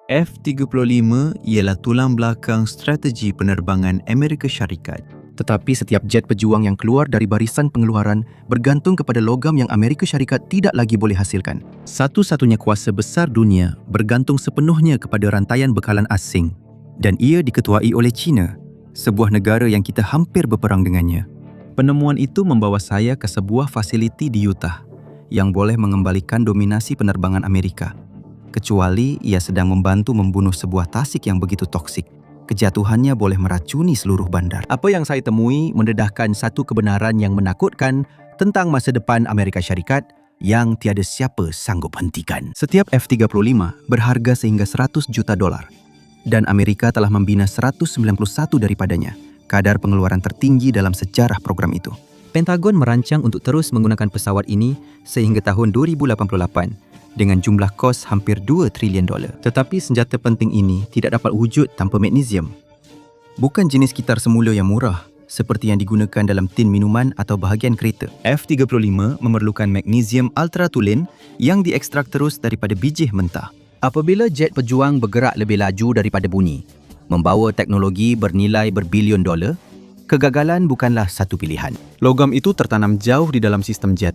F-35 ialah tulang belakang strategi penerbangan Amerika Syarikat. Tetapi setiap jet pejuang yang keluar dari barisan pengeluaran bergantung kepada logam yang Amerika Syarikat tidak lagi boleh hasilkan. Satu-satunya kuasa besar dunia bergantung sepenuhnya kepada rantaian bekalan asing, dan ia diketuai oleh China, sebuah negara yang kita hampir berperang dengannya. Penemuan itu membawa saya ke sebuah fasiliti di Utah yang boleh mengembalikan dominasi penerbangan Amerika, kecuali ia sedang membantu membunuh sebuah tasik yang begitu toksik. Kejatuhannya boleh meracuni seluruh bandar. Apa yang saya temui mendedahkan satu kebenaran yang menakutkan tentang masa depan Amerika Syarikat yang tiada siapa sanggup hentikan. Setiap F-35 berharga sehingga $100 juta dan Amerika telah membina 191 daripadanya, kadar pengeluaran tertinggi dalam sejarah program itu. Pentagon merancang untuk terus menggunakan pesawat ini sehingga tahun 2088 dengan jumlah kos hampir $2 triliun. Tetapi senjata penting ini tidak dapat wujud tanpa magnesium. Bukan jenis gitar semula yang murah, seperti yang digunakan dalam tin minuman atau bahagian kereta. F-35 memerlukan magnesium ultratulin yang diekstrak terus daripada biji mentah. Apabila jet pejuang bergerak lebih laju daripada bunyi, membawa teknologi bernilai berbilion dolar, kegagalan bukanlah satu pilihan. Logam itu tertanam jauh di dalam sistem jet.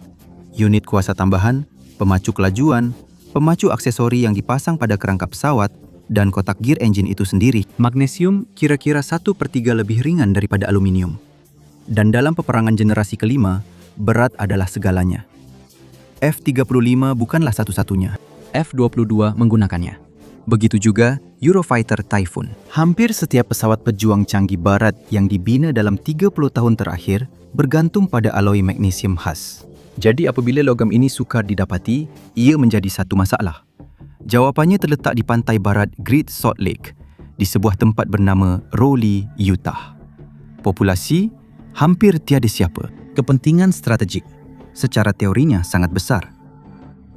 Unit kuasa tambahan, pemacu kelajuan, pemacu aksesori yang dipasang pada kerangka pesawat, dan kotak gear enjin itu sendiri. Magnesium kira-kira 1/3 lebih ringan daripada aluminium. Dan dalam peperangan generasi kelima, berat adalah segalanya. F-35 bukanlah satu-satunya. F-22 menggunakannya. Begitu juga Eurofighter Typhoon. Hampir setiap pesawat pejuang canggih barat yang dibina dalam 30 tahun terakhir bergantung pada aloi magnesium khas. Jadi apabila logam ini sukar didapati, ia menjadi satu masalah. Jawapannya terletak di pantai barat Great Salt Lake, di sebuah tempat bernama Rowley, Utah. Populasi hampir tiada siapa. Kepentingan strategik secara teorinya sangat besar.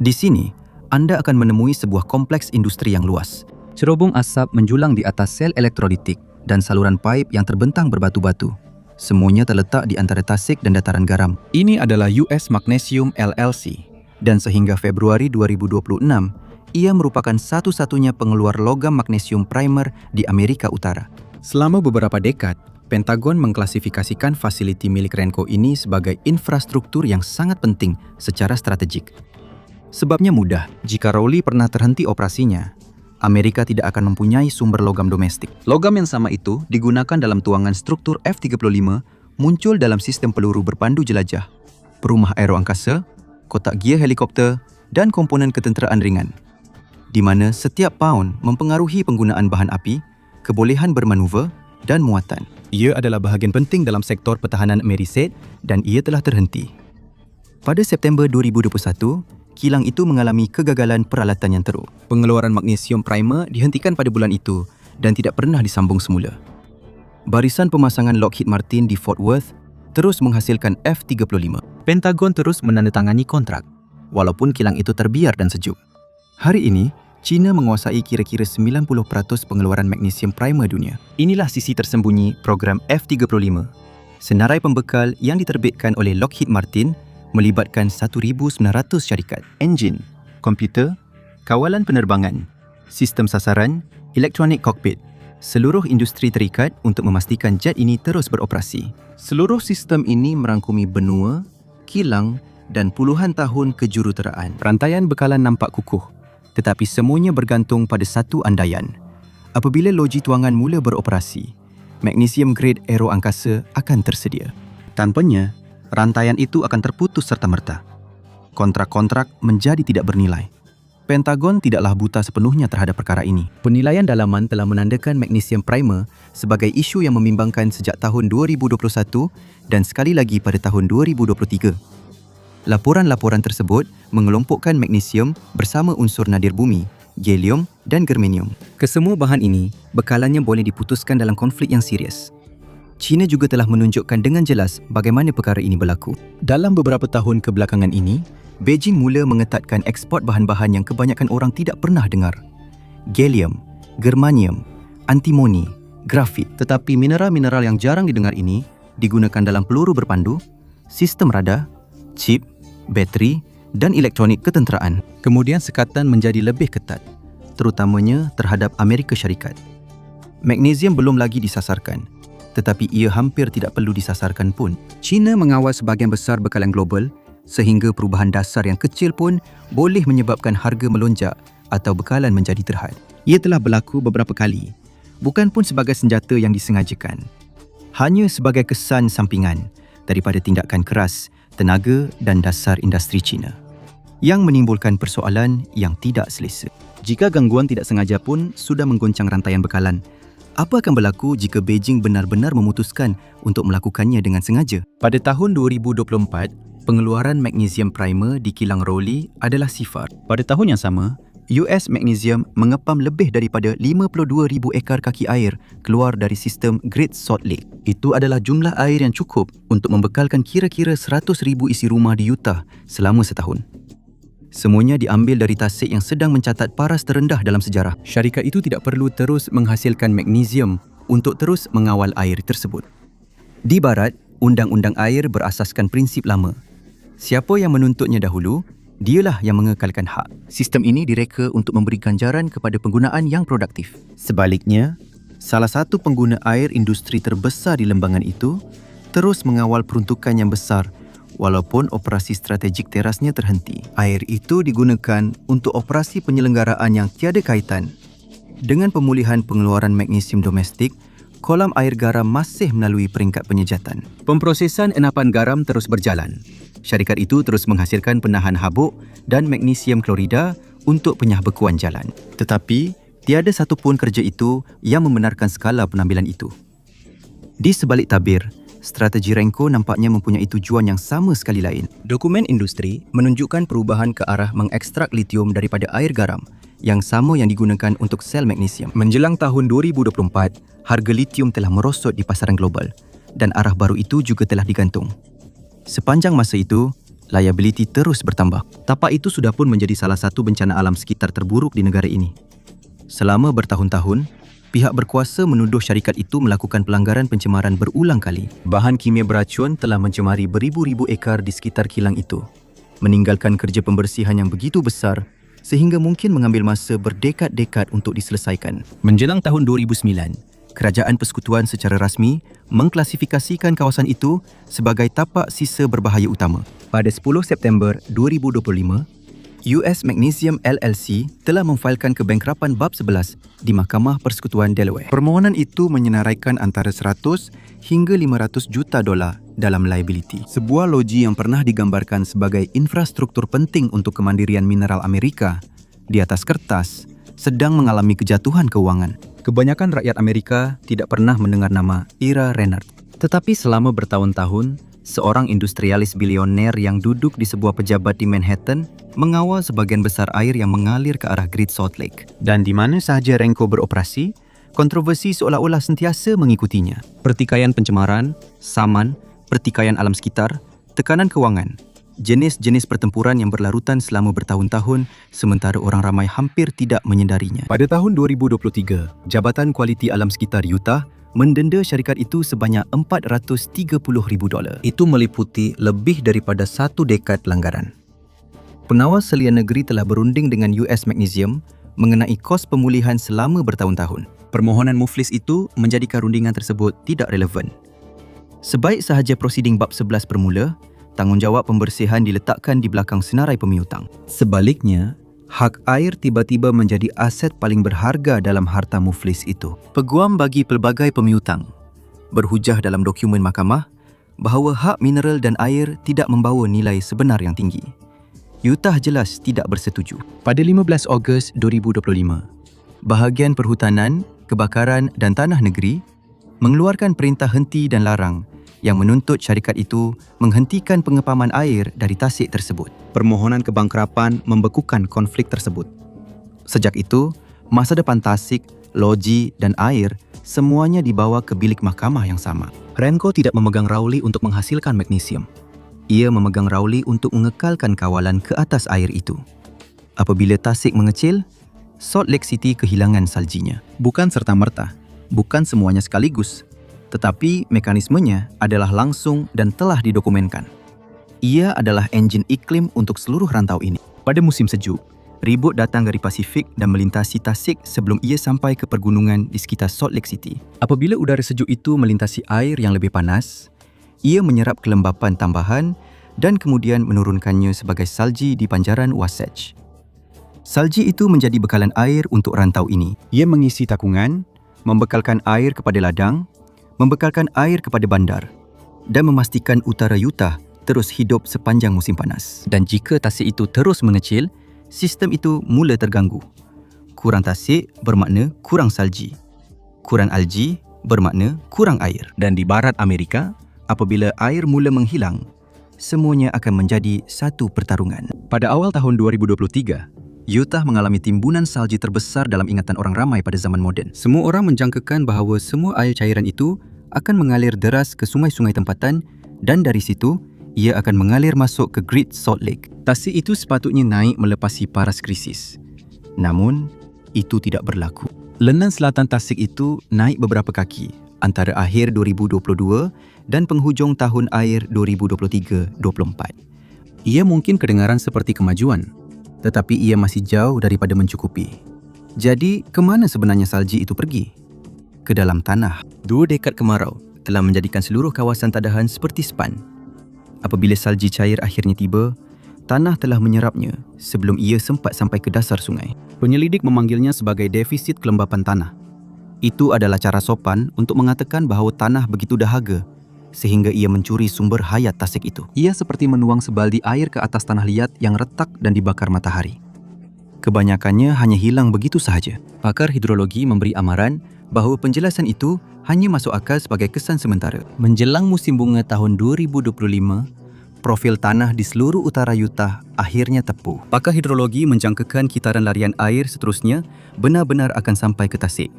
Di sini, anda akan menemui sebuah kompleks industri yang luas. Cerobong asap menjulang di atas sel elektrolitik dan saluran paip yang terbentang berbatu-batu. Semuanya terletak di antara tasik dan dataran garam. Ini adalah US Magnesium LLC dan sehingga Februari 2026, ia merupakan satu-satunya pengeluar logam magnesium primer di Amerika Utara. Selama beberapa dekad, Pentagon mengklasifikasikan fasiliti milik Renco ini sebagai infrastruktur yang sangat penting secara strategik. Sebabnya mudah, jika Rowley pernah terhenti operasinya, Amerika tidak akan mempunyai sumber logam domestik. Logam yang sama itu digunakan dalam tuangan struktur F-35 muncul dalam sistem peluru berpandu jelajah, perumah aeroangkasa, kotak gear helikopter dan komponen ketenteraan ringan, di mana setiap paun mempengaruhi penggunaan bahan api, kebolehan bermanuver dan muatan. Ia adalah bahagian penting dalam sektor pertahanan Ameriset dan ia telah terhenti. Pada September 2021, kilang itu mengalami kegagalan peralatan yang teruk. Pengeluaran magnesium primer dihentikan pada bulan itu dan tidak pernah disambung semula. Barisan pemasangan Lockheed Martin di Fort Worth terus menghasilkan F-35. Pentagon terus menandatangani kontrak, walaupun kilang itu terbiar dan sejuk. Hari ini, China menguasai kira-kira 90% pengeluaran magnesium primer dunia. Inilah sisi tersembunyi program F-35. Senarai pembekal yang diterbitkan oleh Lockheed Martin melibatkan 1,900 syarikat, enjin, komputer, kawalan penerbangan, sistem sasaran, elektronik kokpit. Seluruh industri terikat untuk memastikan jet ini terus beroperasi. Seluruh sistem ini merangkumi benua, kilang dan puluhan tahun kejuruteraan. Rantaian bekalan nampak kukuh, tetapi semuanya bergantung pada satu andaian. Apabila loji tuangan mula beroperasi, magnesium grade aero angkasa akan tersedia. Tanpanya, rantaian itu akan terputus serta-merta. Kontrak-kontrak menjadi tidak bernilai. Pentagon tidaklah buta sepenuhnya terhadap perkara ini. Penilaian dalaman telah menandakan magnesium primer sebagai isu yang membimbangkan sejak tahun 2021 dan sekali lagi pada tahun 2023. Laporan-laporan tersebut mengelompokkan magnesium bersama unsur nadir bumi, gallium dan germanium. Kesemua bahan ini, bekalannya boleh diputuskan dalam konflik yang serius. China juga telah menunjukkan dengan jelas bagaimana perkara ini berlaku. Dalam beberapa tahun kebelakangan ini, Beijing mula mengetatkan ekspor bahan-bahan yang kebanyakan orang tidak pernah dengar. Gallium, germanium, antimoni, grafit. Tetapi mineral-mineral yang jarang didengar ini digunakan dalam peluru berpandu, sistem radar, chip, bateri dan elektronik ketenteraan. Kemudian sekatan menjadi lebih ketat. terutamanya terhadap Amerika Syarikat. Magnesium belum lagi disasarkan, tetapi ia hampir tidak perlu disasarkan pun. China mengawal sebahagian besar bekalan global sehingga perubahan dasar yang kecil pun boleh menyebabkan harga melonjak atau bekalan menjadi terhad. Ia telah berlaku beberapa kali, bukan pun sebagai senjata yang disengajakan. Hanya sebagai kesan sampingan daripada tindakan keras tenaga dan dasar industri China yang menimbulkan persoalan yang tidak selesa. Jika gangguan tidak sengaja pun sudah menggoncang rantaian bekalan, apa akan berlaku jika Beijing benar-benar memutuskan untuk melakukannya dengan sengaja? Pada tahun 2024, pengeluaran magnesium primer di kilang Rowley adalah sifar. Pada tahun yang sama, US Magnesium mengepam lebih daripada 52,000 ekar kaki air keluar dari sistem Great Salt Lake. Itu adalah jumlah air yang cukup untuk membekalkan kira-kira 100,000 isi rumah di Utah selama setahun. Semuanya diambil dari tasik yang sedang mencatat paras terendah dalam sejarah. Syarikat itu tidak perlu terus menghasilkan magnesium untuk terus mengawal air tersebut. Di barat, undang-undang air berasaskan prinsip lama. Siapa yang menuntutnya dahulu, dialah yang mengekalkan hak. Sistem ini direka untuk memberi ganjaran kepada penggunaan yang produktif. Sebaliknya, salah satu pengguna air industri terbesar di lembangan itu terus mengawal peruntukan yang besar walaupun operasi strategik terasnya terhenti. Air itu digunakan untuk operasi penyelenggaraan yang tiada kaitan. Dengan pemulihan pengeluaran magnesium domestik, kolam air garam masih melalui peringkat penyejatan. Pemprosesan enapan garam terus berjalan. Syarikat itu terus menghasilkan penahan habuk dan magnesium klorida untuk penyahbekuan jalan. Tetapi, tiada satu pun kerja itu yang membenarkan skala penambilan itu. Di sebalik tabir, strategi Renco nampaknya mempunyai tujuan yang sama sekali lain. Dokumen industri menunjukkan perubahan ke arah mengekstrak litium daripada air garam yang sama yang digunakan untuk sel magnesium. Menjelang tahun 2024, harga litium telah merosot di pasaran global dan arah baru itu juga telah digantung. Sepanjang masa itu, liability terus bertambah. Tapak itu sudah pun menjadi salah satu bencana alam sekitar terburuk di negara ini. Selama bertahun-tahun, pihak berkuasa menuduh syarikat itu melakukan pelanggaran pencemaran berulang kali. Bahan kimia beracun telah mencemari beribu-ribu ekar di sekitar kilang itu, meninggalkan kerja pembersihan yang begitu besar sehingga mungkin mengambil masa berdekad-dekad untuk diselesaikan. Menjelang tahun 2009, Kerajaan Persekutuan secara rasmi mengklasifikasikan kawasan itu sebagai tapak sisa berbahaya utama. Pada 10 September 2025, US Magnesium LLC telah memfailkan kebankrapan bab 11 di Mahkamah Persekutuan Delaware. Permohonan itu menyenaraikan antara 100 hingga 500 juta dolar dalam liability. Sebuah loji yang pernah digambarkan sebagai infrastruktur penting untuk kemandirian mineral Amerika, di atas kertas, sedang mengalami kejatuhan keuangan. Kebanyakan rakyat Amerika tidak pernah mendengar nama Ira Renard. Tetapi selama bertahun-tahun, seorang industrialis bilioner yang duduk di sebuah pejabat di Manhattan mengawal sebagian besar air yang mengalir ke arah Great Salt Lake. Dan di mana sahaja Renco beroperasi, kontroversi seolah-olah sentiasa mengikutinya. Pertikaian pencemaran, saman, pertikaian alam sekitar, tekanan kewangan, jenis-jenis pertempuran yang berlarutan selama bertahun-tahun sementara orang ramai hampir tidak menyedarinya. Pada tahun 2023, Jabatan Kualiti Alam Sekitar Utah mendenda syarikat itu sebanyak $430,000. Itu meliputi lebih daripada 1 dekad pelanggaran. Pengawas selian negeri telah berunding dengan US Magnesium mengenai kos pemulihan selama bertahun-tahun. Permohonan muflis itu menjadikan rundingan tersebut tidak relevan. Sebaik sahaja prosiding bab 11 bermula, tanggungjawab pembersihan diletakkan di belakang senarai pemiutang. Sebaliknya, hak air tiba-tiba menjadi aset paling berharga dalam harta muflis itu. Peguam bagi pelbagai pemiutang berhujah dalam dokumen mahkamah bahawa hak mineral dan air tidak membawa nilai sebenar yang tinggi. Utah jelas tidak bersetuju. Pada 15 Ogos 2025, Bahagian Perhutanan, Kebakaran dan Tanah Negeri mengeluarkan perintah henti dan larang yang menuntut syarikat itu menghentikan pengepaman air dari tasik tersebut. Permohonan kebangkrapan membekukan konflik tersebut. Sejak itu, masa depan tasik, loji dan air semuanya dibawa ke bilik mahkamah yang sama. Renco tidak memegang Rowley untuk menghasilkan magnesium. Ia memegang Rowley untuk mengekalkan kawalan ke atas air itu. Apabila tasik mengecil, Salt Lake City kehilangan saljinya. Bukan serta-merta, bukan semuanya sekaligus, tetapi mekanismenya adalah langsung dan telah didokumenkan. Ia adalah enjin iklim untuk seluruh rantau ini. Pada musim sejuk, Ribut datang dari Pasifik dan melintasi tasik sebelum ia sampai ke pergunungan di sekitar Salt Lake City. Apabila udara sejuk itu melintasi air yang lebih panas, ia menyerap kelembapan tambahan dan kemudian menurunkannya sebagai salji di panjaran Wasatch. Salji itu menjadi bekalan air untuk rantau ini. Ia mengisi takungan, membekalkan air kepada ladang, membekalkan air kepada bandar dan memastikan utara Utah terus hidup sepanjang musim panas. Dan jika tasik itu terus mengecil, sistem itu mula terganggu. Kurang tasik bermakna kurang salji. Kurang algi bermakna kurang air. Dan di barat Amerika, apabila air mula menghilang, semuanya akan menjadi satu pertarungan. Pada awal tahun 2023, Utah mengalami timbunan salji terbesar dalam ingatan orang ramai pada zaman moden. Semua orang menjangkakan bahawa semua air cairan itu akan mengalir deras ke sungai-sungai tempatan dan dari situ, ia akan mengalir masuk ke Great Salt Lake. Tasik itu sepatutnya naik melepasi paras krisis. Namun, itu tidak berlaku. Lenan selatan tasik itu naik beberapa kaki antara akhir 2022 dan penghujung tahun air 2023-24. Ia mungkin kedengaran seperti kemajuan, tetapi ia masih jauh daripada mencukupi. Jadi, ke mana sebenarnya salji itu pergi? Ke dalam tanah. 2 dekad kemarau telah menjadikan seluruh kawasan tadahan seperti span. Apabila salji cair akhirnya tiba, tanah telah menyerapnya sebelum ia sempat sampai ke dasar sungai. Penyelidik memanggilnya sebagai defisit kelembapan tanah. Itu adalah cara sopan untuk mengatakan bahawa tanah begitu dahaga sehingga ia mencuri sumber hayat tasik itu. Ia seperti menuang sebaldi air ke atas tanah liat yang retak dan dibakar matahari. Kebanyakannya hanya hilang begitu sahaja. Pakar hidrologi memberi amaran bahawa penjelasan itu hanya masuk akal sebagai kesan sementara. Menjelang musim bunga tahun 2025, profil tanah di seluruh utara Utah akhirnya tepuh. Pakar hidrologi menjangkakan kitaran larian air seterusnya benar-benar akan sampai ke tasik.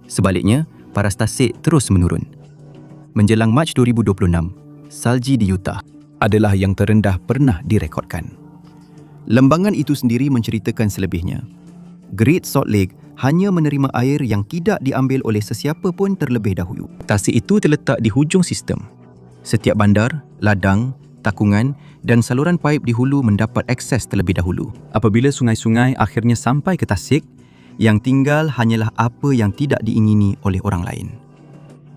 Sebaliknya, paras tasik terus menurun. Menjelang Mac 2026, salji di Utah adalah yang terendah pernah direkodkan. Lembangan itu sendiri menceritakan selebihnya. Great Salt Lake hanya menerima air yang tidak diambil oleh sesiapa pun terlebih dahulu. Tasik itu terletak di hujung sistem. Setiap bandar, ladang, takungan dan saluran paip di hulu mendapat akses terlebih dahulu. Apabila sungai-sungai akhirnya sampai ke tasik, yang tinggal hanyalah apa yang tidak diingini oleh orang lain.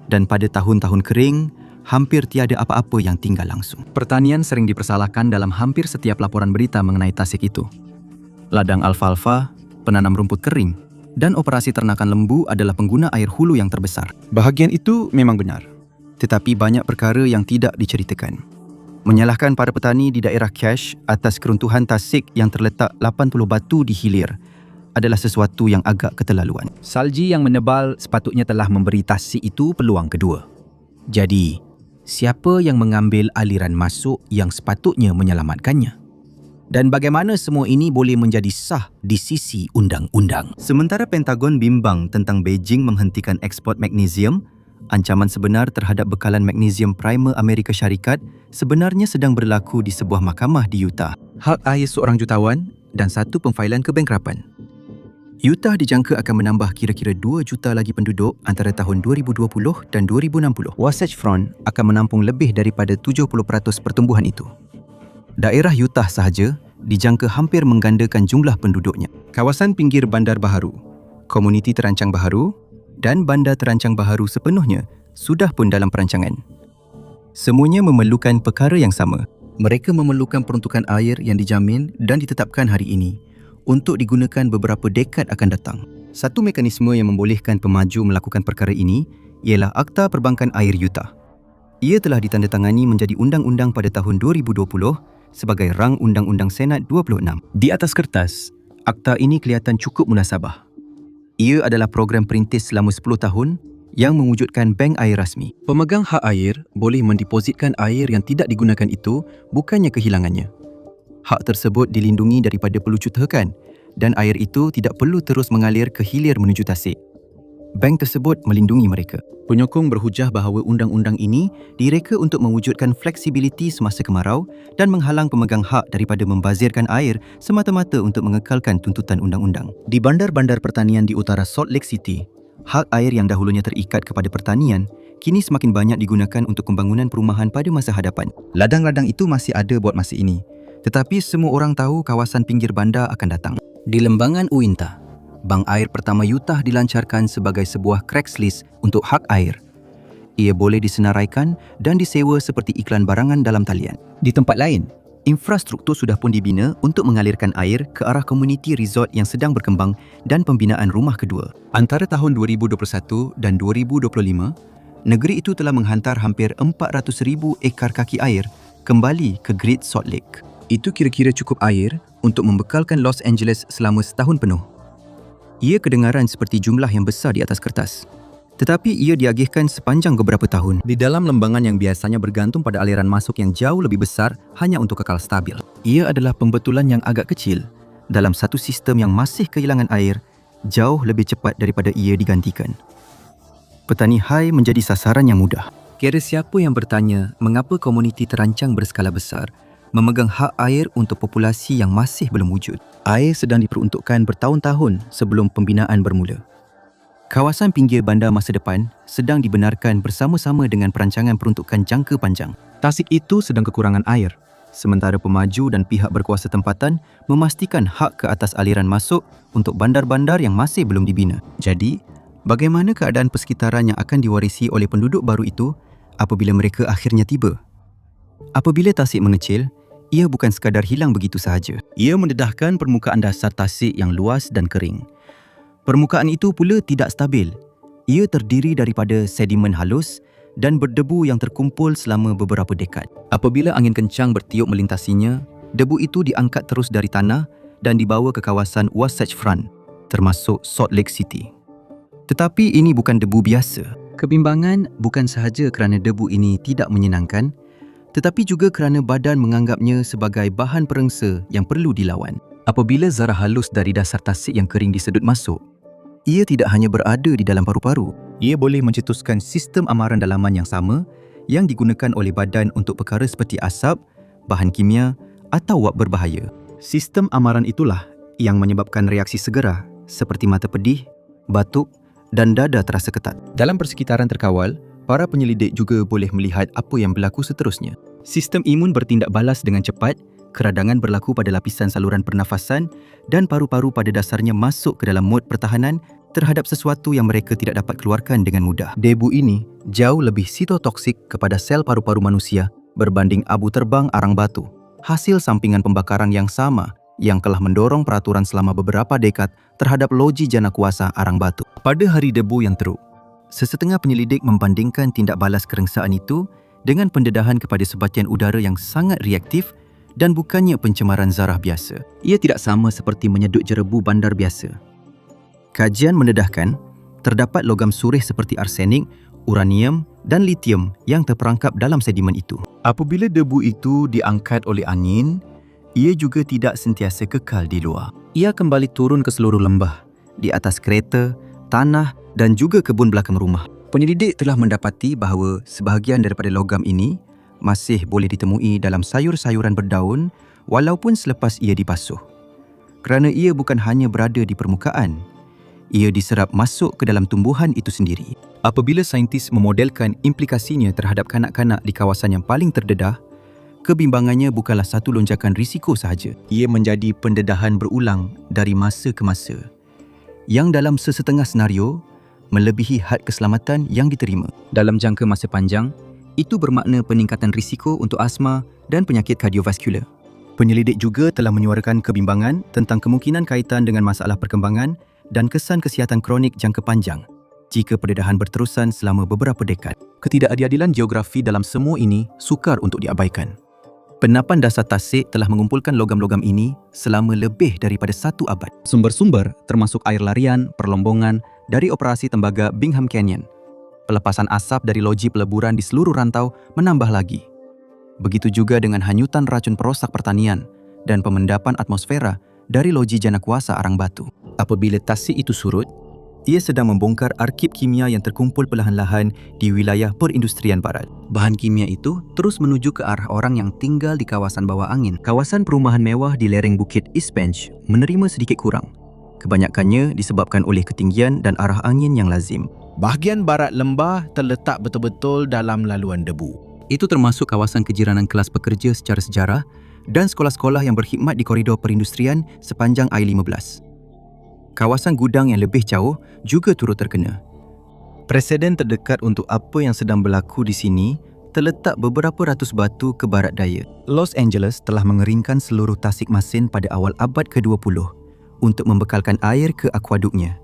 Dan pada tahun-tahun kering, hampir tiada apa-apa yang tinggal langsung. Pertanian sering dipersalahkan dalam hampir setiap laporan berita mengenai tasik itu. Ladang alfalfa, penanam rumput kering, dan operasi ternakan lembu adalah pengguna air hulu yang terbesar. Bahagian itu memang benar. Tetapi banyak perkara yang tidak diceritakan. Menyalahkan para petani di daerah Cache atas keruntuhan tasik yang terletak 80 batu di hilir adalah sesuatu yang agak keterlaluan. Salji yang menebal sepatutnya telah memberi tasik itu peluang kedua. Jadi, siapa yang mengambil aliran masuk yang sepatutnya menyelamatkannya? Dan bagaimana semua ini boleh menjadi sah di sisi undang-undang? Sementara Pentagon bimbang tentang Beijing menghentikan ekspor magnesium, ancaman sebenar terhadap bekalan magnesium primer Amerika Syarikat sebenarnya sedang berlaku di sebuah mahkamah di Utah. Hak air seorang jutawan dan satu pemfailan kebangkrapan. Utah dijangka akan menambah kira-kira 2 juta lagi penduduk antara tahun 2020 dan 2060. Wasatch Front akan menampung lebih daripada 70% pertumbuhan itu. Daerah Utah sahaja dijangka hampir menggandakan jumlah penduduknya. Kawasan pinggir Bandar Baharu, komuniti terancang baharu dan bandar terancang baharu sepenuhnya sudah pun dalam perancangan. Semuanya memerlukan perkara yang sama. Mereka memerlukan peruntukan air yang dijamin dan ditetapkan hari ini untuk digunakan beberapa dekad akan datang. Satu mekanisme yang membolehkan pemaju melakukan perkara ini ialah Akta Perbankan Air Utah. Ia telah ditandatangani menjadi undang-undang pada tahun 2020 sebagai rang Undang-Undang Senat 26. Di atas kertas, akta ini kelihatan cukup munasabah. Ia adalah program perintis selama 10 tahun yang mewujudkan bank air rasmi. Pemegang hak air boleh mendepositkan air yang tidak digunakan itu bukannya kehilangannya. Hak tersebut dilindungi daripada pelucuthekan dan air itu tidak perlu terus mengalir ke hilir menuju tasik. Bank tersebut melindungi mereka. Penyokong berhujah bahawa undang-undang ini direka untuk mewujudkan fleksibiliti semasa kemarau dan menghalang pemegang hak daripada membazirkan air semata-mata untuk mengekalkan tuntutan undang-undang. Di bandar-bandar pertanian di utara Salt Lake City, hak air yang dahulunya terikat kepada pertanian kini semakin banyak digunakan untuk pembangunan perumahan pada masa hadapan. Ladang-ladang itu masih ada buat masa ini, tetapi semua orang tahu kawasan pinggir bandar akan datang. Di lembangan Uinta, bank air pertama Utah dilancarkan sebagai sebuah Craigslist untuk hak air. Ia boleh disenaraikan dan disewa seperti iklan barangan dalam talian. Di tempat lain, infrastruktur sudah pun dibina untuk mengalirkan air ke arah komuniti resort yang sedang berkembang dan pembinaan rumah kedua. Antara tahun 2021 dan 2025, negeri itu telah menghantar hampir 400,000 ekar kaki air kembali ke Great Salt Lake. Itu kira-kira cukup air untuk membekalkan Los Angeles selama setahun penuh. Ia kedengaran seperti jumlah yang besar di atas kertas, tetapi ia diagihkan sepanjang beberapa tahun di dalam lembangan yang biasanya bergantung pada aliran masuk yang jauh lebih besar hanya untuk kekal stabil. Ia adalah pembetulan yang agak kecil dalam satu sistem yang masih kehilangan air jauh lebih cepat daripada ia digantikan. Petani hai menjadi sasaran yang mudah. Kira siapa yang bertanya mengapa komuniti terancang berskala besar memegang hak air untuk populasi yang masih belum wujud. Air sedang diperuntukkan bertahun-tahun sebelum pembinaan bermula. Kawasan pinggir bandar masa depan sedang dibenarkan bersama-sama dengan perancangan peruntukan jangka panjang. Tasik itu sedang kekurangan air, sementara pemaju dan pihak berkuasa tempatan memastikan hak ke atas aliran masuk untuk bandar-bandar yang masih belum dibina. Jadi, bagaimana keadaan persekitaran yang akan diwarisi oleh penduduk baru itu apabila mereka akhirnya tiba? Apabila tasik mengecil, ia bukan sekadar hilang begitu sahaja. Ia mendedahkan permukaan dasar tasik yang luas dan kering. Permukaan itu pula tidak stabil. Ia terdiri daripada sedimen halus dan berdebu yang terkumpul selama beberapa dekad. Apabila angin kencang bertiup melintasinya, debu itu diangkat terus dari tanah dan dibawa ke kawasan Wasatch Front, termasuk Salt Lake City. Tetapi ini bukan debu biasa. Kebimbangan bukan sahaja kerana debu ini tidak menyenangkan, tetapi juga kerana badan menganggapnya sebagai bahan perengsa yang perlu dilawan. Apabila zarah halus dari dasar tasik yang kering disedut masuk, ia tidak hanya berada di dalam paru-paru. Ia boleh mencetuskan sistem amaran dalaman yang sama yang digunakan oleh badan untuk perkara seperti asap, bahan kimia atau wap berbahaya. Sistem amaran itulah yang menyebabkan reaksi segera seperti mata pedih, batuk dan dada terasa ketat. Dalam persekitaran terkawal, para penyelidik juga boleh melihat apa yang berlaku seterusnya. Sistem imun bertindak balas dengan cepat, keradangan berlaku pada lapisan saluran pernafasan dan paru-paru pada dasarnya masuk ke dalam mod pertahanan terhadap sesuatu yang mereka tidak dapat keluarkan dengan mudah. Debu ini jauh lebih sitotoksik kepada sel paru-paru manusia berbanding abu terbang arang batu. Hasil sampingan pembakaran yang sama yang telah mendorong peraturan selama beberapa dekad terhadap loji jana kuasa arang batu. Pada hari debu yang teruk, sesetengah penyelidik membandingkan tindak balas kerengsaan itu dengan pendedahan kepada sebahagian udara yang sangat reaktif dan bukannya pencemaran zarah biasa. Ia tidak sama seperti menyedut jerebu bandar biasa. Kajian mendedahkan terdapat logam surih seperti arsenik, uranium dan litium yang terperangkap dalam sedimen itu. Apabila debu itu diangkat oleh angin, ia juga tidak sentiasa kekal di luar. Ia kembali turun ke seluruh lembah, di atas kereta, tanah dan juga kebun belakang rumah. Penyelidik telah mendapati bahawa sebahagian daripada logam ini masih boleh ditemui dalam sayur-sayuran berdaun walaupun selepas ia dibasuh. Kerana ia bukan hanya berada di permukaan, ia diserap masuk ke dalam tumbuhan itu sendiri. Apabila saintis memodelkan implikasinya terhadap kanak-kanak di kawasan yang paling terdedah, kebimbangannya bukanlah satu lonjakan risiko sahaja. Ia menjadi pendedahan berulang dari masa ke masa, yang dalam sesetengah senario melebihi had keselamatan yang diterima. Dalam jangka masa panjang, itu bermakna peningkatan risiko untuk asma dan penyakit kardiovaskular. Penyelidik juga telah menyuarakan kebimbangan tentang kemungkinan kaitan dengan masalah perkembangan dan kesan kesihatan kronik jangka panjang jika pendedahan berterusan selama beberapa dekad. Ketidakadilan geografi dalam semua ini sukar untuk diabaikan. Penapan dasar tasik telah mengumpulkan logam-logam ini selama lebih daripada 1 abad. Sumber-sumber termasuk air larian, perlombongan dari operasi tembaga Bingham Canyon. Pelepasan asap dari loji peleburan di seluruh rantau menambah lagi. Begitu juga dengan hanyutan racun perosak pertanian dan pemendapan atmosfera dari loji jana kuasa arang batu. Apabila tasik itu surut, ia sedang membongkar arkib kimia yang terkumpul perlahan-lahan di wilayah perindustrian barat. Bahan kimia itu terus menuju ke arah orang yang tinggal di kawasan bawah angin. Kawasan perumahan mewah di lereng bukit East Bench menerima sedikit kurang. Kebanyakannya disebabkan oleh ketinggian dan arah angin yang lazim. Bahagian barat lembah terletak betul-betul dalam laluan debu. Itu termasuk kawasan kejiranan kelas pekerja secara sejarah dan sekolah-sekolah yang berkhidmat di koridor perindustrian sepanjang I-15. Kawasan gudang yang lebih jauh juga turut terkena. Preseden terdekat untuk apa yang sedang berlaku di sini terletak beberapa ratus batu ke barat daya. Los Angeles telah mengeringkan seluruh tasik masin pada awal abad ke-20 untuk membekalkan air ke akuaduknya.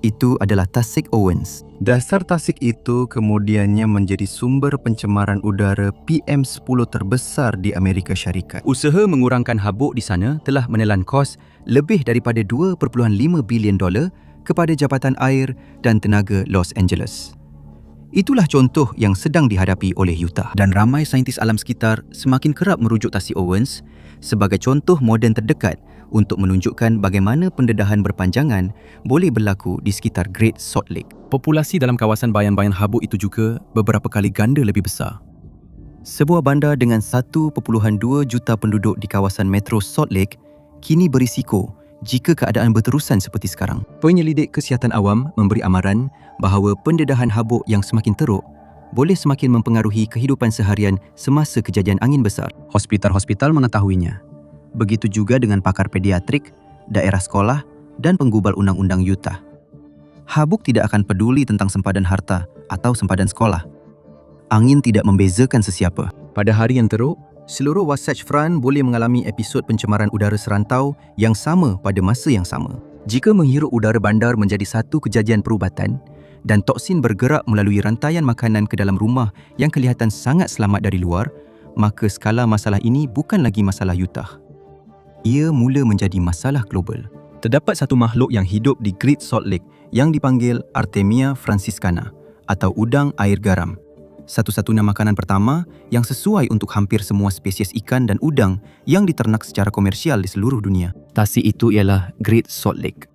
Itu adalah Tasik Owens. Dasar tasik itu kemudiannya menjadi sumber pencemaran udara PM10 terbesar di Amerika Syarikat. Usaha mengurangkan habuk di sana telah menelan kos lebih daripada $2.5 bilion kepada Jabatan Air dan Tenaga Los Angeles. Itulah contoh yang sedang dihadapi oleh Utah. Dan ramai saintis alam sekitar semakin kerap merujuk Tasik Owens sebagai contoh moden terdekat untuk menunjukkan bagaimana pendedahan berpanjangan boleh berlaku di sekitar Great Salt Lake. Populasi dalam kawasan bayan-bayan habuk itu juga beberapa kali ganda lebih besar. Sebuah bandar dengan 1.2 juta penduduk di kawasan Metro Salt Lake kini berisiko jika keadaan berterusan seperti sekarang. Penyelidik kesihatan awam memberi amaran bahawa pendedahan habuk yang semakin teruk boleh semakin mempengaruhi kehidupan seharian semasa kejadian angin besar. Hospital-hospital mengetahuinya. Begitu juga dengan pakar pediatrik, daerah sekolah dan penggubal undang-undang Utah. Habuk tidak akan peduli tentang sempadan harta atau sempadan sekolah. Angin tidak membezakan sesiapa. Pada hari yang teruk, seluruh Wasatch Front boleh mengalami episod pencemaran udara serantau yang sama pada masa yang sama. Jika menghirup udara bandar menjadi satu kejadian perubatan dan toksin bergerak melalui rantaian makanan ke dalam rumah yang kelihatan sangat selamat dari luar, maka skala masalah ini bukan lagi masalah Utah. Ia mula menjadi masalah global. Terdapat satu makhluk yang hidup di Great Salt Lake yang dipanggil Artemia franciscana atau udang air garam. Satu-satunya makanan pertama yang sesuai untuk hampir semua spesies ikan dan udang yang diternak secara komersial di seluruh dunia. Tasik itu ialah Great Salt Lake.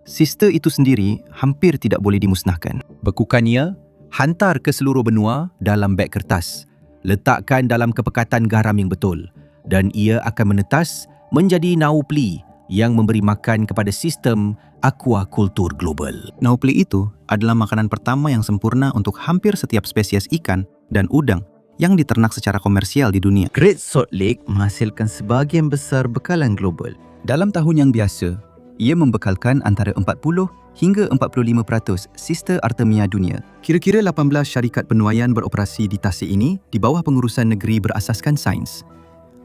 Sister itu sendiri hampir tidak boleh dimusnahkan. Bekukan ia, hantar ke seluruh benua dalam beg kertas. Letakkan dalam kepekatan garam yang betul dan ia akan menetas menjadi naupli yang memberi makan kepada sistem aquakultur global. Naupli itu adalah makanan pertama yang sempurna untuk hampir setiap spesies ikan dan udang yang diternak secara komersial di dunia. Great Salt Lake menghasilkan sebahagian besar bekalan global. Dalam tahun yang biasa, ia membekalkan antara 40 hingga 45% sister Artemia dunia. Kira-kira 18 syarikat penuaian beroperasi di tasik ini di bawah pengurusan negeri berasaskan sains.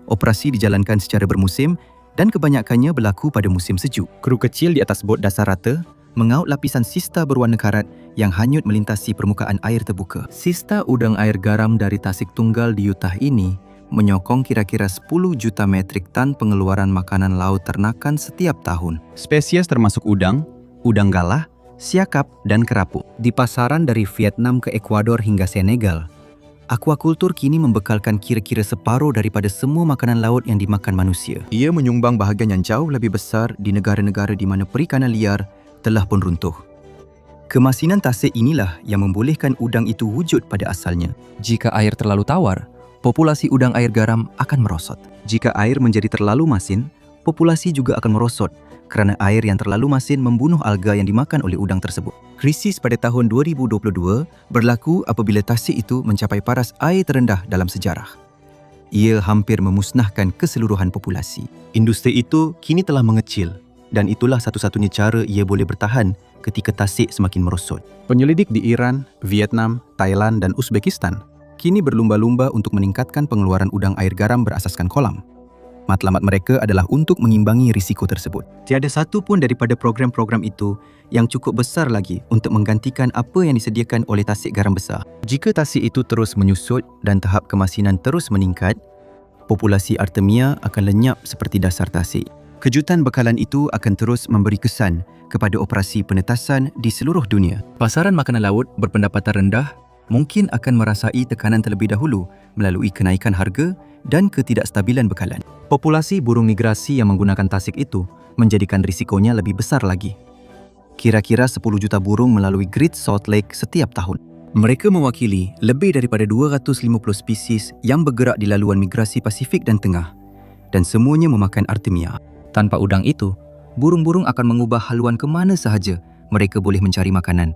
Operasi dijalankan secara bermusim dan kebanyakannya berlaku pada musim sejuk. Kru kecil di atas bot dasar rata mengaut lapisan sista berwarna karat yang hanyut melintasi permukaan air terbuka. Sista udang air garam dari tasik tunggal di Utah ini menyokong kira-kira 10 juta metrik tan pengeluaran makanan laut ternakan setiap tahun. Spesies termasuk udang, Udang galah, siakap dan kerapu. Di pasaran dari Vietnam ke Ekuador hingga Senegal, aquakultur kini membekalkan kira-kira separuh daripada semua makanan laut yang dimakan manusia. Ia menyumbang bahagian yang jauh lebih besar di negara-negara di mana perikanan liar telah pun runtuh. Kemasinan tasik inilah yang membolehkan udang itu wujud pada asalnya. Jika air terlalu tawar, populasi udang air garam akan merosot. Jika air menjadi terlalu masin, populasi juga akan merosot kerana air yang terlalu masin membunuh alga yang dimakan oleh udang tersebut. Krisis pada tahun 2022 berlaku apabila tasik itu mencapai paras air terendah dalam sejarah. Ia hampir memusnahkan keseluruhan populasi. Industri itu kini telah mengecil dan itulah satu-satunya cara ia boleh bertahan ketika tasik semakin merosot. penyelidik di Iran, Vietnam, Thailand dan Uzbekistan kini berlumba-lumba untuk meningkatkan pengeluaran udang air garam berasaskan kolam. Matlamat mereka adalah untuk mengimbangi risiko tersebut. Tiada satu pun daripada program-program itu yang cukup besar lagi untuk menggantikan apa yang disediakan oleh tasik garam besar. Jika tasik itu terus menyusut dan tahap kemasinan terus meningkat, populasi Artemia akan lenyap seperti dasar tasik. Kejutan bekalan itu akan terus memberi kesan kepada operasi penetasan di seluruh dunia. Pasaran makanan laut berpendapatan rendah mungkin akan merasai tekanan terlebih dahulu melalui kenaikan harga dan ketidakstabilan bekalan. Populasi burung migrasi yang menggunakan tasik itu menjadikan risikonya lebih besar lagi. Kira-kira 10 juta burung melalui Great Salt Lake setiap tahun. Mereka mewakili lebih daripada 250 spesies yang bergerak di laluan migrasi Pasifik dan Tengah dan semuanya memakan Artemia. Tanpa udang itu, burung-burung akan mengubah haluan ke mana sahaja mereka boleh mencari makanan.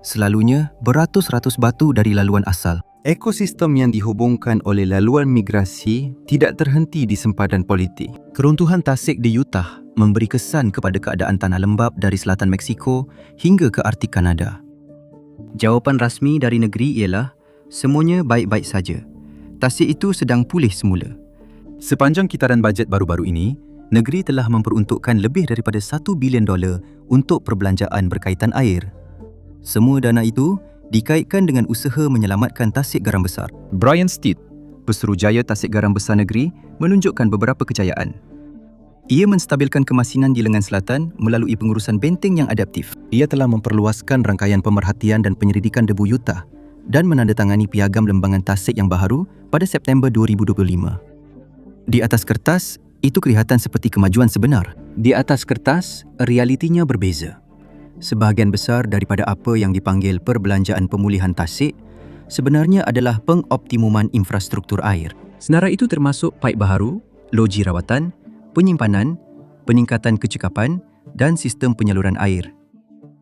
Selalunya beratus-ratus batu dari laluan asal. Ekosistem yang dihubungkan oleh laluan migrasi tidak terhenti di sempadan politik. Keruntuhan tasik di Utah memberi kesan kepada keadaan tanah lembap dari selatan Meksiko hingga ke Arktik Kanada. Jawapan rasmi dari negeri ialah semuanya baik-baik saja. Tasik itu sedang pulih semula. Sepanjang kitaran bajet baru-baru ini, negeri telah memperuntukkan lebih daripada $1 bilion untuk perbelanjaan berkaitan air. Semua dana itu dikaitkan dengan usaha menyelamatkan tasik garam besar. Brian Steed, Pesuruhjaya Tasik Garam Besar Negeri menunjukkan beberapa kejayaan. Ia menstabilkan kemasinan di lengan selatan melalui pengurusan benteng yang adaptif. Ia telah memperluaskan rangkaian pemerhatian dan penyelidikan debu Utah dan menandatangani piagam lembangan tasik yang baharu pada September 2025. Di atas kertas, itu kelihatan seperti kemajuan sebenar. Di atas kertas, realitinya berbeza. Sebahagian besar daripada apa yang dipanggil perbelanjaan pemulihan tasik sebenarnya adalah pengoptimuman infrastruktur air. Senara itu termasuk paip baharu, loji rawatan, penyimpanan, peningkatan kecekapan dan sistem penyaluran air.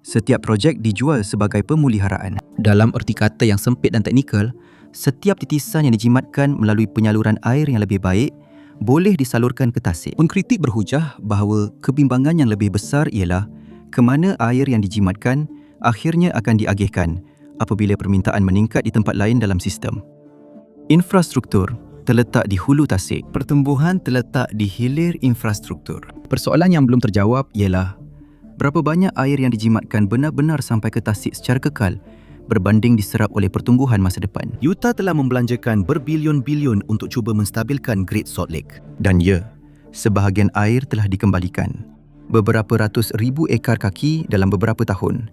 Setiap projek dijual sebagai pemuliharaan. Dalam erti kata yang sempit dan teknikal, setiap titisan yang dijimatkan melalui penyaluran air yang lebih baik boleh disalurkan ke tasik. Pengkritik berhujah bahawa kebimbangan yang lebih besar ialah ke mana air yang dijimatkan akhirnya akan diagihkan apabila permintaan meningkat di tempat lain dalam sistem. Infrastruktur terletak di hulu tasik. Pertumbuhan terletak di hilir infrastruktur. Persoalan yang belum terjawab ialah berapa banyak air yang dijimatkan benar-benar sampai ke tasik secara kekal berbanding diserap oleh pertumbuhan masa depan. Utah telah membelanjakan berbilion-bilion untuk cuba menstabilkan Great Salt Lake. Dan ya, sebahagian air telah dikembalikan. Beberapa ratus ribu ekar kaki dalam beberapa tahun.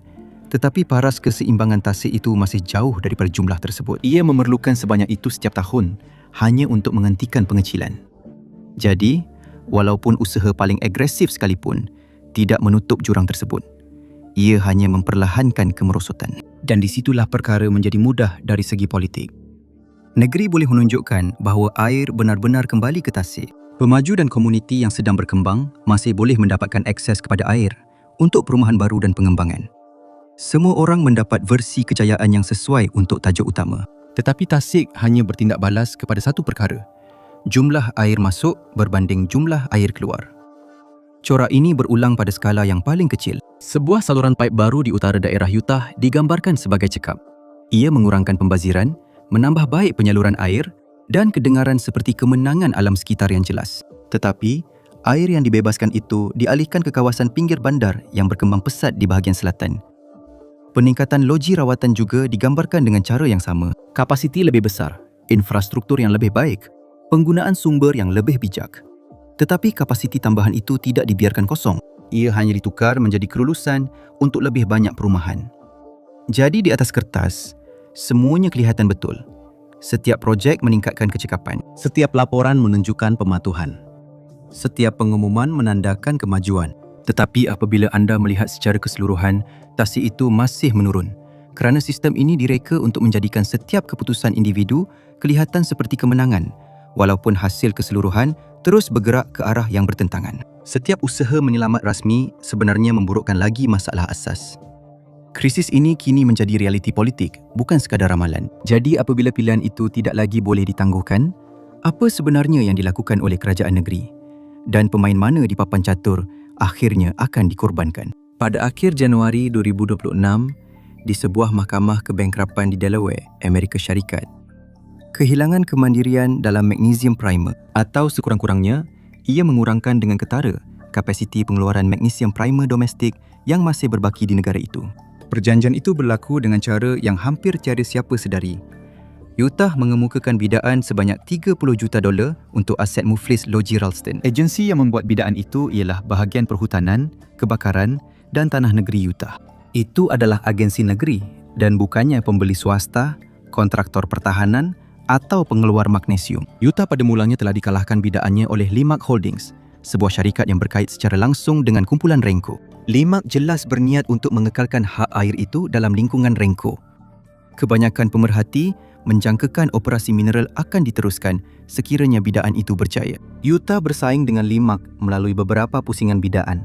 Tetapi paras keseimbangan tasik itu masih jauh daripada jumlah tersebut. Ia memerlukan sebanyak itu setiap tahun hanya untuk menghentikan pengecilan. Jadi, walaupun usaha paling agresif sekalipun tidak menutup jurang tersebut, ia hanya memperlahankan kemerosotan. Dan disitulah perkara menjadi mudah dari segi politik. Negeri boleh menunjukkan bahawa air benar-benar kembali ke tasik. Pemaju dan komuniti yang sedang berkembang masih boleh mendapatkan akses kepada air untuk perumahan baru dan pengembangan. Semua orang mendapat versi kejayaan yang sesuai untuk tajuk utama. tetapi tasik hanya bertindak balas kepada satu perkara. Jumlah air masuk berbanding jumlah air keluar. Corak ini berulang pada skala yang paling kecil. Sebuah saluran paip baru di utara daerah Utah digambarkan sebagai cekap. Ia mengurangkan pembaziran, menambah baik penyaluran air dan kedengaran seperti kemenangan alam sekitar yang jelas. Tetapi, air yang dibebaskan itu dialihkan ke kawasan pinggir bandar yang berkembang pesat di bahagian selatan. Peningkatan loji rawatan juga digambarkan dengan cara yang sama. Kapasiti lebih besar, infrastruktur yang lebih baik, penggunaan sumber yang lebih bijak. Tetapi kapasiti tambahan itu tidak dibiarkan kosong. Ia hanya ditukar menjadi kelulusan untuk lebih banyak perumahan. Jadi di atas kertas, semuanya kelihatan betul. Setiap projek meningkatkan kecekapan. Setiap laporan menunjukkan pematuhan. Setiap pengumuman menandakan kemajuan. Tetapi apabila anda melihat secara keseluruhan, tasik itu masih menurun. Kerana sistem ini direka untuk menjadikan setiap keputusan individu kelihatan seperti kemenangan, walaupun hasil keseluruhan terus bergerak ke arah yang bertentangan. Setiap usaha menyelamat rasmi sebenarnya memburukkan lagi masalah asas. Krisis ini kini menjadi realiti politik, bukan sekadar ramalan. Jadi apabila pilihan itu tidak lagi boleh ditangguhkan, apa sebenarnya yang dilakukan oleh kerajaan negeri? Dan pemain mana di papan catur akhirnya akan dikorbankan? Pada akhir Januari 2026, di sebuah mahkamah kebangkrapan di Delaware, Amerika Syarikat, kehilangan kemandirian dalam magnesium primer atau sekurang-kurangnya, ia mengurangkan dengan ketara kapasiti pengeluaran magnesium primer domestik yang masih berbaki di negara itu. Perjanjian itu berlaku dengan cara yang hampir tiada siapa sedari. Utah mengemukakan bidaan sebanyak $30 juta untuk aset muflis loji Ralston. Agensi yang membuat bidaan itu ialah Bahagian Perhutanan, Kebakaran dan Tanah Negeri Utah. Itu adalah agensi negeri dan bukannya pembeli swasta, kontraktor pertahanan atau pengeluar magnesium. Utah pada mulanya telah dikalahkan bidaannya oleh Limak Holdings, sebuah syarikat yang berkait secara langsung dengan kumpulan Renko. Limak jelas berniat untuk mengekalkan hak air itu dalam lingkungan Renko. Kebanyakan pemerhati menjangkakan operasi mineral akan diteruskan sekiranya bidaan itu berjaya. Utah bersaing dengan Limak melalui beberapa pusingan bidaan.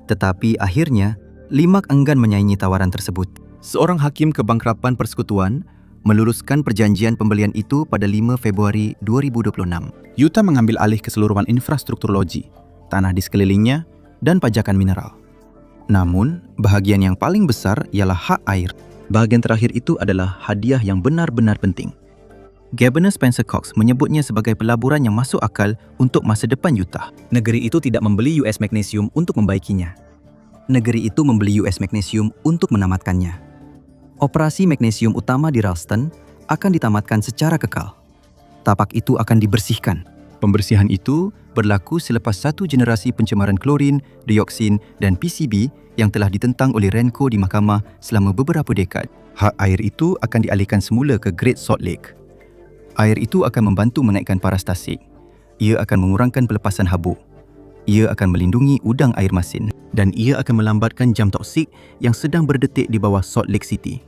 Tetapi akhirnya, Limak enggan menyaingi tawaran tersebut. Seorang hakim kebangkrapan persekutuan meluluskan perjanjian pembelian itu pada 5 Februari 2026. Utah mengambil alih keseluruhan infrastruktur loji, tanah di sekelilingnya, dan pajakan mineral. Namun, bahagian yang paling besar ialah hak air. Bahagian terakhir itu adalah hadiah yang benar-benar penting. Governor Spencer Cox menyebutnya sebagai pelaburan yang masuk akal untuk masa depan Utah. Negeri itu tidak membeli US Magnesium untuk membaikinya. Negeri itu membeli US Magnesium untuk menamatkannya. Operasi magnesium utama di Ralston akan ditamatkan secara kekal. Tapak itu akan dibersihkan. Pembersihan itu berlaku selepas satu generasi pencemaran klorin, dioksin dan PCB yang telah ditentang oleh Renco di mahkamah selama beberapa dekad. Hak air itu akan dialihkan semula ke Great Salt Lake. Air itu akan membantu menaikkan paras tasik. Ia akan mengurangkan pelepasan habuk. Ia akan melindungi udang air masin dan ia akan melambatkan jam toksik yang sedang berdetik di bawah Salt Lake City.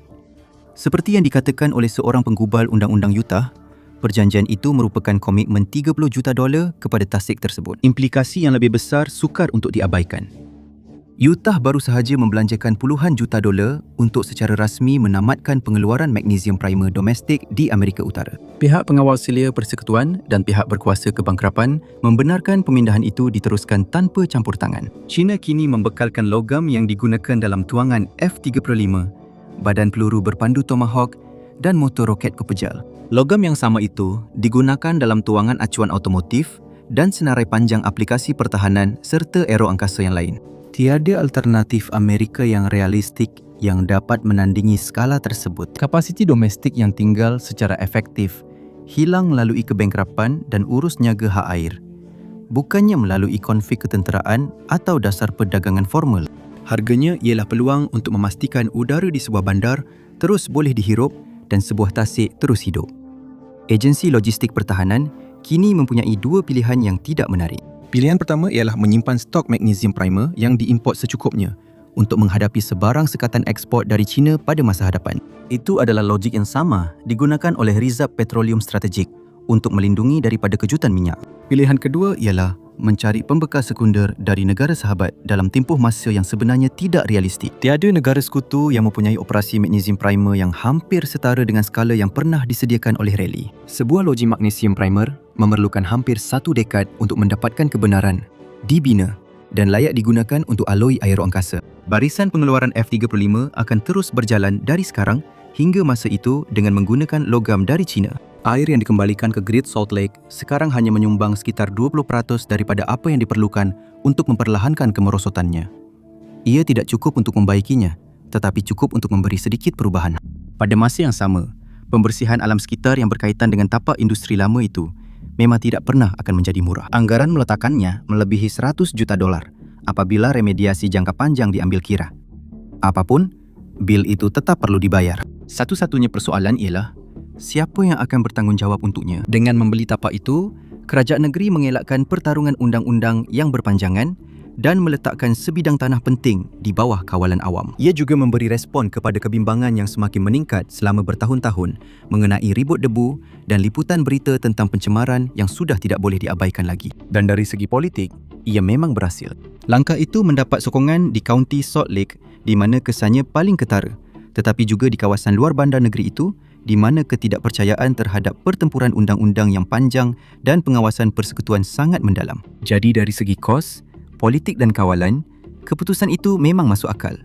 Seperti yang dikatakan oleh seorang penggubal undang-undang Utah, perjanjian itu merupakan komitmen $30 juta kepada tasik tersebut. Implikasi yang lebih besar sukar untuk diabaikan. Utah baru sahaja membelanjakan puluhan juta dolar untuk secara rasmi menamatkan pengeluaran magnesium primer domestik di Amerika Utara. Pihak pengawal silia persekutuan dan pihak berkuasa kebangkrapan Membenarkan pemindahan itu diteruskan tanpa campur tangan. China kini membekalkan logam yang digunakan dalam tuangan F-35, badan peluru berpandu Tomahawk dan motor roket pepejal. Logam yang sama itu digunakan dalam tuangan acuan automotif dan senarai panjang aplikasi pertahanan serta aero angkasa yang lain. Tiada alternatif Amerika yang realistik yang dapat menandingi skala tersebut. Kapasiti domestik yang tinggal secara efektif hilang melalui kebangkrapan dan urus niaga hak air, bukannya melalui konflik ketenteraan atau dasar perdagangan formal. Harganya ialah peluang untuk memastikan udara di sebuah bandar terus boleh dihirup dan sebuah tasik terus hidup. Agensi Logistik Pertahanan kini mempunyai dua pilihan yang tidak menarik. Pilihan pertama ialah menyimpan stok magnesium primer yang diimport secukupnya Untuk menghadapi sebarang sekatan ekspor dari China pada masa hadapan. Itu adalah logik yang sama digunakan oleh Rizab Petroleum Strategik untuk melindungi daripada kejutan minyak. Pilihan kedua ialah mencari pembekal sekunder dari negara sahabat dalam tempoh masa yang sebenarnya tidak realistik. Tiada negara sekutu yang mempunyai operasi magnesium primer yang hampir setara dengan skala yang pernah disediakan oleh Rayleigh. Sebuah loji magnesium primer memerlukan hampir 1 dekad untuk mendapatkan kebenaran, dibina dan layak digunakan untuk aloi aeroangkasa. Barisan pengeluaran F-35 akan terus berjalan dari sekarang hingga masa itu dengan menggunakan logam dari China. Air yang dikembalikan ke Great Salt Lake sekarang hanya menyumbang sekitar 20% daripada apa yang diperlukan untuk memperlahankan kemerosotannya. Ia tidak cukup untuk membaikinya, tetapi cukup untuk memberi sedikit perubahan. Pada masa yang sama, pembersihan alam sekitar yang berkaitan dengan tapak industri lama itu memang tidak pernah akan menjadi murah. Anggaran meletakkannya melebihi $100 juta apabila remediasi jangka panjang diambil kira. Apapun, bil itu tetap perlu dibayar. Satu-satunya persoalan ialah siapa yang akan bertanggungjawab untuknya? Dengan membeli tapak itu, kerajaan negeri mengelakkan pertarungan undang-undang yang berpanjangan dan meletakkan sebidang tanah penting di bawah kawalan awam. Ia juga memberi respon kepada kebimbangan yang semakin meningkat selama bertahun-tahun mengenai ribut debu dan liputan berita tentang pencemaran yang sudah tidak boleh diabaikan lagi. Dan dari segi politik, ia memang berhasil. Langkah itu mendapat sokongan di kaunti Salt Lake di mana kesannya paling ketara, tetapi juga di kawasan luar bandar negeri itu di mana ketidakpercayaan terhadap pertempuran undang-undang yang panjang dan pengawasan persekutuan sangat mendalam. Jadi dari segi kos, politik dan kawalan, keputusan itu memang masuk akal.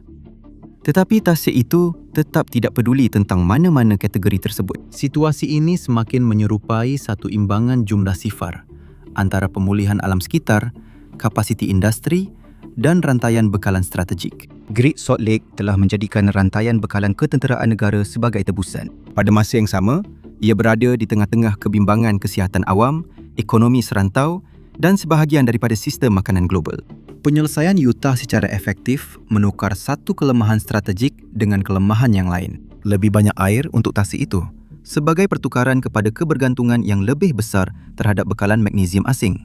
Tetapi tasik itu tetap tidak peduli tentang mana-mana kategori tersebut. Situasi ini semakin menyerupai satu imbangan jumlah sifar antara pemulihan alam sekitar, kapasiti industri dan rantaian bekalan strategik. Great Salt Lake telah menjadikan rantaian bekalan ketenteraan negara sebagai tebusan. Pada masa yang sama, ia berada di tengah-tengah kebimbangan kesihatan awam, ekonomi serantau dan sebahagian daripada sistem makanan global. Penyelesaian Utah secara efektif menukar satu kelemahan strategik dengan kelemahan yang lain. Lebih banyak air untuk tasik itu, sebagai pertukaran kepada kebergantungan yang lebih besar terhadap bekalan magnesium asing.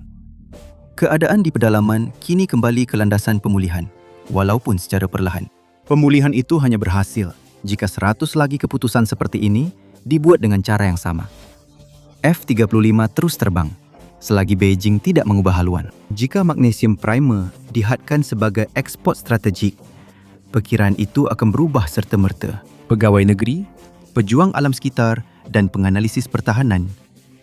Keadaan di pedalaman kini kembali ke landasan pemulihan, walaupun secara perlahan. Pemulihan itu hanya berhasil jika 100 lagi keputusan seperti ini dibuat dengan cara yang sama. F-35 terus terbang selagi Beijing tidak mengubah haluan. Jika magnesium primer dihadkan sebagai ekspor strategik, perkiraan itu akan berubah serta-merta. Pegawai negeri, pejuang alam sekitar dan penganalisis pertahanan,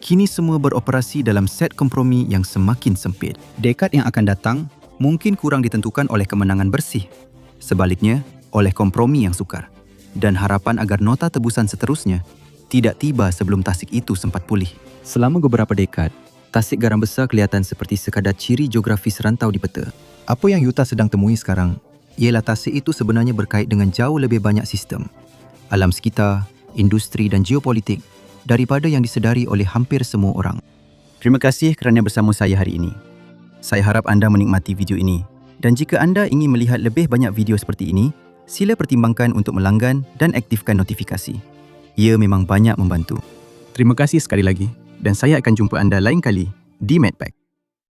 kini semua beroperasi dalam set kompromi yang semakin sempit. Dekad yang akan datang mungkin kurang ditentukan oleh kemenangan bersih. Sebaliknya, oleh kompromi yang sukar. Dan harapan agar nota tebusan seterusnya tidak tiba sebelum tasik itu sempat pulih. Selama beberapa dekad, tasik garam besar kelihatan seperti sekadar ciri geografis rantau di peta. Apa yang Yuta sedang temui sekarang ialah tasik itu sebenarnya berkait dengan jauh lebih banyak sistem, alam sekitar, industri dan geopolitik daripada yang disedari oleh hampir semua orang. Terima kasih kerana bersama saya hari ini. Saya harap anda menikmati video ini. Dan jika anda ingin melihat lebih banyak video seperti ini, sila pertimbangkan untuk melanggan dan aktifkan notifikasi. Ia memang banyak membantu. Terima kasih sekali lagi dan saya akan jumpa anda lain kali di MedPack.